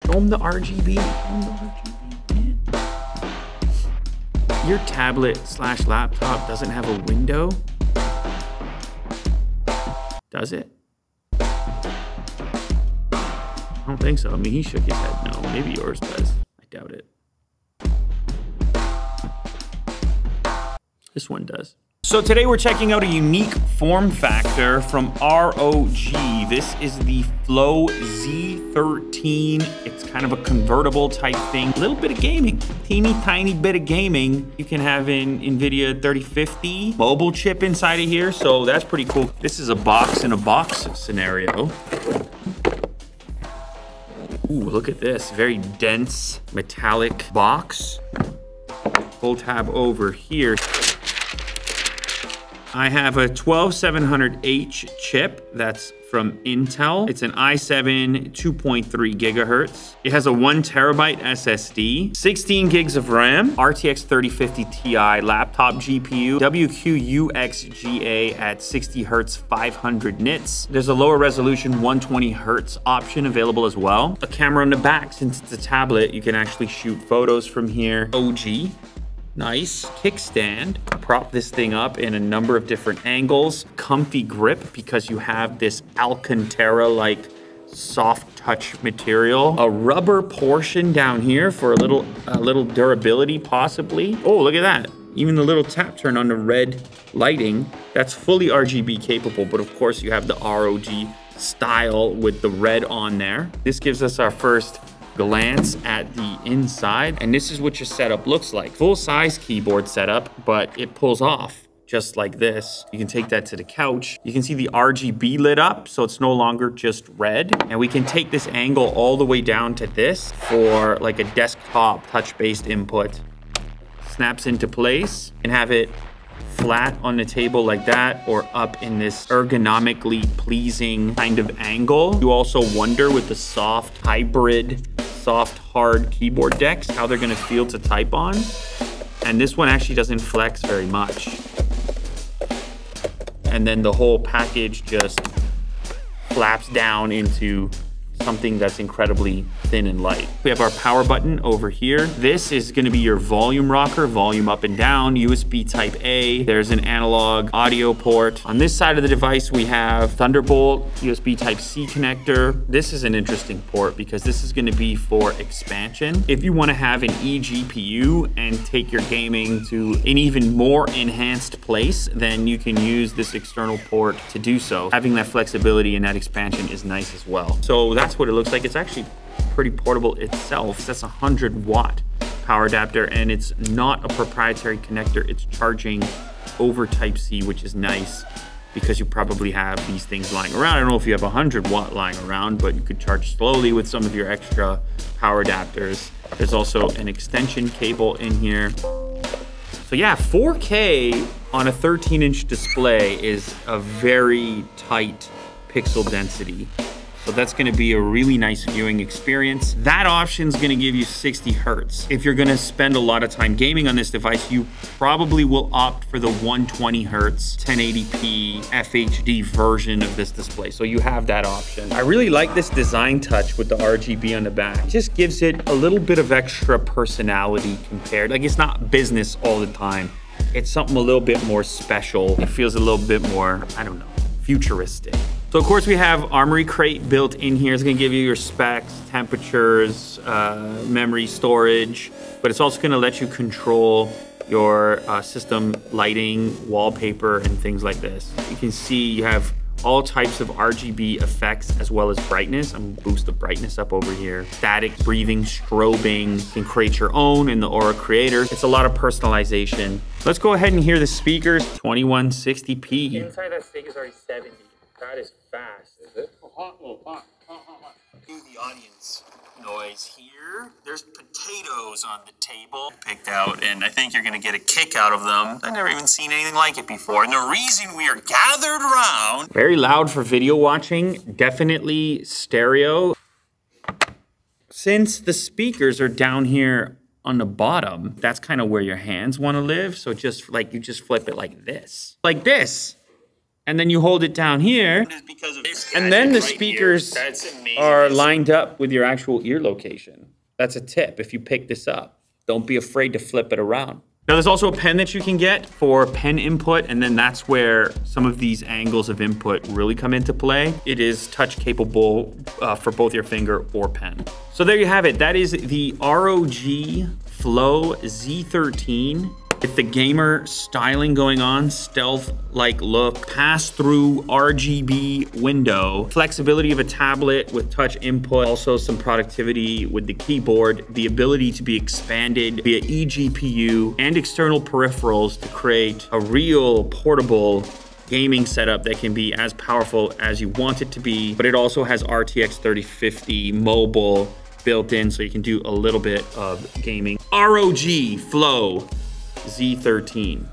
Show them the RGB. Show them the RGB, man. Your tablet/laptop doesn't have a window? Does it? I don't think so. I mean, he shook his head no. Maybe yours does. I doubt it. This one does. So today we're checking out a unique form factor from ROG. This is the Flow Z13. It's kind of a convertible type thing. A little bit of gaming, teeny tiny bit of gaming. You can have an NVIDIA 3050 mobile chip inside of here. So that's pretty cool. This is a box in a box scenario. Ooh, look at this, very dense metallic box. Pull tab over here. I have a 12700H chip that's from Intel. It's an i7 2.3 gigahertz. It has a 1 terabyte SSD, 16 gigs of RAM, RTX 3050 Ti laptop GPU, WQUXGA at 60 hertz, 500 nits. There's a lower resolution 120 hertz option available as well. A camera on the back, since it's a tablet, you can actually shoot photos from here. OG. Nice kickstand. Prop this thing up in a number of different angles. Comfy grip because you have this Alcantara-like soft touch material. A rubber portion down here for a little durability possibly. Oh, look at that. Even the little tap turn on the red lighting, that's fully RGB capable, but of course you have the ROG style with the red on there. This gives us our first glance at the inside, and this is what your setup looks like. Full size keyboard setup, but it pulls off just like this. You can take that to the couch. You can see the RGB lit up, so it's no longer just red. And we can take this angle all the way down to this for like a desktop touch-based input. Snaps into place and have it flat on the table like that, or up in this ergonomically pleasing kind of angle. You also wonder with the soft hybrid, soft hard keyboard decks, how they're gonna feel to type on. And this one actually doesn't flex very much. And then the whole package just flaps down into something that's incredibly thin and light. We have our power button over here. This is gonna be your volume rocker, volume up and down, USB type A. There's an analog audio port. On this side of the device, we have Thunderbolt, USB type C connector. This is an interesting port because this is gonna be for expansion. If you wanna have an eGPU and take your gaming to an even more enhanced place, then you can use this external port to do so. Having that flexibility and that expansion is nice as well. So that's what it looks like. It's actually pretty portable itself. That's a 100-watt power adapter, and it's not a proprietary connector. It's charging over Type-C, which is nice because you probably have these things lying around. I don't know if you have 100-watt lying around, but you could charge slowly with some of your extra power adapters. There's also an extension cable in here. So yeah, 4K on a 13-inch display is a very tight pixel density. So that's gonna be a really nice viewing experience. That option's gonna give you 60 hertz. If you're gonna spend a lot of time gaming on this device, you probably will opt for the 120 hertz, 1080p FHD version of this display. So you have that option. I really like this design touch with the RGB on the back. It just gives it a little bit of extra personality compared. Like, it's not business all the time. It's something a little bit more special. It feels a little bit more, I don't know, futuristic. So of course we have Armory Crate built in here. It's gonna give you your specs, temperatures, memory, storage, but it's also gonna let you control your system lighting, wallpaper, and things like this. You can see you have all types of RGB effects as well as brightness. I'm gonna boost the brightness up over here. Static, breathing, strobing. You can create your own in the Aura Creator. It's a lot of personalization. Let's go ahead and hear the speakers. 2160p. Inside that speaker is already 70. That is fast. Is it? Do the audience noise here. There's potatoes on the table picked out, and I think you're gonna get a kick out of them. I've never even seen anything like it before. And the reason we are gathered around. Very loud for video watching, definitely stereo. Since the speakers are down here on the bottom, that's kind of where your hands wanna live. So just like, you just flip it like this. Like this. and then you hold it down here, and then the speakers are lined up with your actual ear location. That's a tip if you pick this up. Don't be afraid to flip it around. Now there's also a pen that you can get for pen input, and then that's where some of these angles of input really come into play. It is touch capable for both your finger or pen. So there you have it. That is the ROG Flow Z13. With the gamer styling going on, stealth-like look, pass-through RGB window, flexibility of a tablet with touch input, also some productivity with the keyboard, the ability to be expanded via eGPU and external peripherals to create a real portable gaming setup that can be as powerful as you want it to be, but it also has RTX 3050 mobile built in, so you can do a little bit of gaming. ROG Flow Z13.